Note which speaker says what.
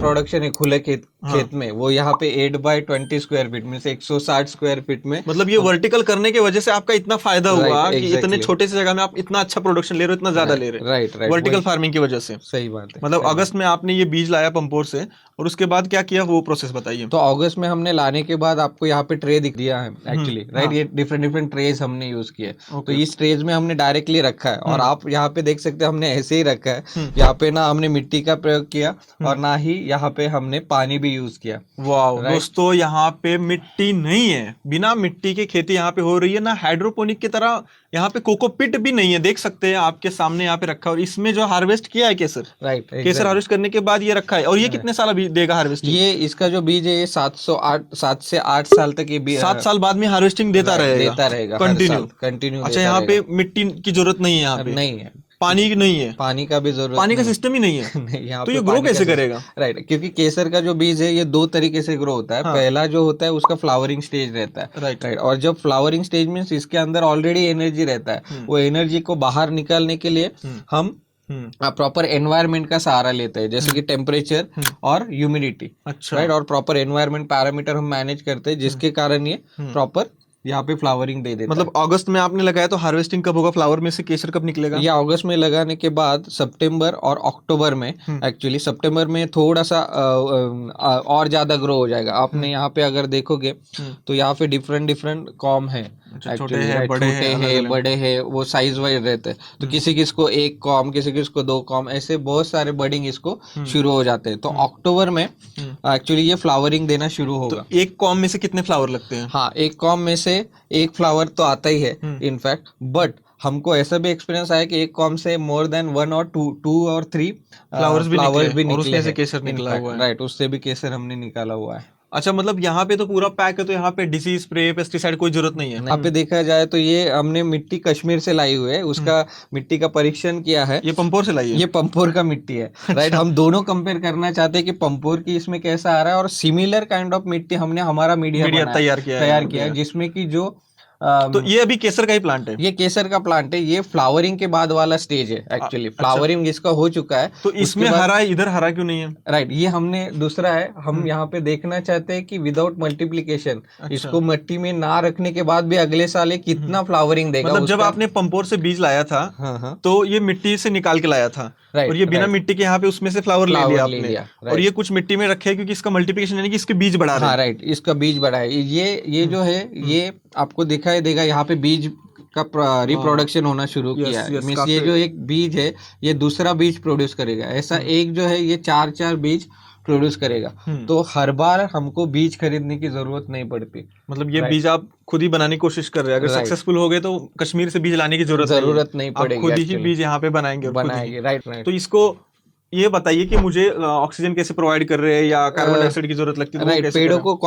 Speaker 1: Production है खुले खेत
Speaker 2: हाँ।
Speaker 1: खेत में, वो यहाँ पे 8/20 स्क्वायर फीट में से 160 स्क्वायर फीट में।
Speaker 2: मतलब ये वर्टिकल करने की वजह से आपका इतना फायदा हुआ
Speaker 1: राइट,
Speaker 2: कि इतने
Speaker 1: एग्जैक्टली।
Speaker 2: छोटे से जगह में आप इतना अच्छा प्रोडक्शन ले रहे हो, इतना ज्यादा ले रहे हो,
Speaker 1: राइट राइट,
Speaker 2: वर्टिकल फार्मिंग की वजह से।
Speaker 1: सही बात है।
Speaker 2: मतलब
Speaker 1: सही
Speaker 2: अगस्त में आपने ये बीज लाया पंपोर से, और उसके बाद क्या किया वो प्रोसेस बताइए।
Speaker 1: तो अगस्त में हमने लाने के बाद आपको यहाँ पे ट्रे दिख दिया है एक्चुअली, राइट।
Speaker 2: हाँ।
Speaker 1: ये डिफरेंट डिफरेंट ट्रेज हमने यूज किए। तो
Speaker 2: ओके।
Speaker 1: इस ट्रेज में हमने डायरेक्टली रखा है, और आप यहाँ पे देख सकते हैं हमने ऐसे ही रखा है।
Speaker 2: हम्म।
Speaker 1: यहाँ पे ना हमने मिट्टी का प्रयोग किया, और ना ही यहाँ पे हमने पानी भी यूज किया।
Speaker 2: वाह
Speaker 1: Right.
Speaker 2: दोस्तों, यहाँ पे मिट्टी नहीं है, बिना मिट्टी की खेती यहाँ पे हो रही है ना, हाइड्रोपोनिक की तरह। यहाँ पे कोकोपिट भी नहीं है, देख सकते हैं आपके सामने यहाँ पे रखा है। और इसमें जो हार्वेस्ट किया है केसर,
Speaker 1: राइट,
Speaker 2: केसर हार्वेस्ट करने के बाद ये रखा है। और ये कितने साल अभी देगा हार्वेस्टिंग?
Speaker 1: ये इसका जो बीज है ये 7 से 8 साल तक ये
Speaker 2: 7 साल बाद में हार्वेस्टिंग देता रहेगा,
Speaker 1: देता रहेगा,
Speaker 2: कंटिन्यू।
Speaker 1: कंटिन्यू।
Speaker 2: अच्छा, यहाँ पे मिट्टी की जरूरत नहीं है, यहाँ पे
Speaker 1: नहीं है,
Speaker 2: पानी की नहीं है,
Speaker 1: पानी का भी जरूरत
Speaker 2: पानी का
Speaker 1: नहीं।
Speaker 2: सिस्टम ही नहीं है।
Speaker 1: नहीं, यहाँ
Speaker 2: तो
Speaker 1: पे
Speaker 2: ये ग्रो
Speaker 1: पानी
Speaker 2: कैसे
Speaker 1: का
Speaker 2: करेगा?
Speaker 1: राइट, क्योंकि केसर का जो बीज है ये 2 तरीके से ग्रो होता है।
Speaker 2: हाँ।
Speaker 1: पहला जो होता है उसका फ्लावरिंग स्टेज रहता है,
Speaker 2: राइट।
Speaker 1: राइट। और जब फ्लावरिंग स्टेज में इसके अंदर ऑलरेडी एनर्जी रहता है, वो एनर्जी को बाहर निकालने के लिए हम प्रॉपर एनवायरनमेंट का सहारा लेते हैं, जैसे कि टेम्परेचर और ह्यूमिडिटी।
Speaker 2: अच्छा।
Speaker 1: राइट, और प्रॉपर एनवायरनमेंट पैरामीटर हम मैनेज करते हैं, जिसके कारण ये प्रॉपर यहाँ पे फ्लावरिंग दे देता है।
Speaker 2: मतलब अगस्त में आपने लगाया तो हार्वेस्टिंग कब होगा? फ्लावर में से केसर कब निकलेगा?
Speaker 1: ये अगस्त में लगाने के बाद सितंबर और अक्टूबर में, एक्चुअली सितंबर में थोड़ा सा और ज्यादा ग्रो हो जाएगा। आपने यहाँ पे अगर देखोगे तो यहाँ पे डिफरेंट डिफरेंट कॉम है,
Speaker 2: छोटे हैं, बड़े हैं,
Speaker 1: छोटे हैं, बड़े हैं, वो साइज वाइज रहते हैं। तो किसी किसको 1 कॉम, किसी किसको 2 कॉम, ऐसे बहुत सारे बडिंग इसको शुरू हो जाते हैं। तो अक्टूबर में एक्चुअली ये फ्लावरिंग देना शुरू होगा।
Speaker 2: तो एक कॉम में से कितने फ्लावर लगते हैं?
Speaker 1: हाँ, 1 कॉम में से 1 फ्लावर तो आता ही है इनफैक्ट, बट हमको ऐसा भी एक्सपीरियंस आया कि 1 कॉम से मोर देन 1 और 2 और 3
Speaker 2: फ्लावर्स भी निकले, और उसमें से
Speaker 1: हैं।
Speaker 2: केसर निकला हुआ है।
Speaker 1: राइट, उससे भी केसर हमने निकाला हुआ है।
Speaker 2: अच्छा, मतलब यहाँ पे तो पूरा पैक है, तो यहाँ पे डिसीज स्प्रे, पेस्टिसाइड कोई जरूरत नहीं है।
Speaker 1: यहाँ पे देखा जाए तो ये हमने मिट्टी कश्मीर से लाई हुई है, उसका मिट्टी का परीक्षण किया है।
Speaker 2: ये पंपोर से लाई है?
Speaker 1: ये पंपोर का मिट्टी है, राइट। हम दोनों कंपेयर करना चाहते हैं कि पंपोर की इसमें कैसा आ रहा है, और सिमिलर काइंड ऑफ मिट्टी हमने हमारा मीडिया
Speaker 2: तैयार किया
Speaker 1: है, जिसमें कि जो
Speaker 2: तो ये अभी केसर का ही प्लांट है?
Speaker 1: ये केसर का प्लांट है। ये फ्लावरिंग के बाद वाला स्टेज है एक्चुअली। फ्लावरिंग इसका हो चुका है,
Speaker 2: तो इसमें हरा है, इधर हरा क्यों नहीं है?
Speaker 1: राइट, ये हमने दूसरा है। हम यहाँ पे देखना चाहते हैं कि विदाउट मल्टीप्लीकेशन, इसको मिट्टी में ना रखने के बाद भी अगले साल ये कितना फ्लावरिंग देगा।
Speaker 2: मतलब जब आपने पंपोर से बीज लाया था,
Speaker 1: हाँ,
Speaker 2: तो ये मिट्टी से निकाल के लाया था, और ये बिना मिट्टी के यहाँ पे उसमें से फ्लावर ले लिया आपने, और ये कुछ मिट्टी में रखे क्योंकि इसका मल्टीप्लिकेशन यानी कि इसके बीज बढ़ा रहे हैं।
Speaker 1: राइट, इसका बीज बढ़ा है। ये जो है ये आपको दिखाई देगा, यहाँ पे बीज का रिप्रोडक्शन होना शुरू किया है। मींस ये जो एक बीज है ये दूसरा बीज प्रोड्यूस करेगा। ऐसा एक जो है ये 4 बीज प्रोड्यूस करेगा। तो हर बार हमको बीज खरीदने की जरूरत नहीं पड़ती।
Speaker 2: मतलब ये बीज आप खुद ही बनाने की कोशिश कर रहे हैं। अगर सक्सेसफुल हो गए तो कश्मीर से बीज लाने की जरूरत नहीं पड़ेगी, आप खुद ही बीज यहाँ पे बनाएंगे।
Speaker 1: राइट।
Speaker 2: तो इसको ये बताइए कि मुझे ऑक्सीजन कैसे प्रोवाइड कर रहे हैं, या कार्बन डाइऑक्साइड की जरूरत लगती है, तो वो कैसे
Speaker 1: पेड़ों
Speaker 2: करें?
Speaker 1: को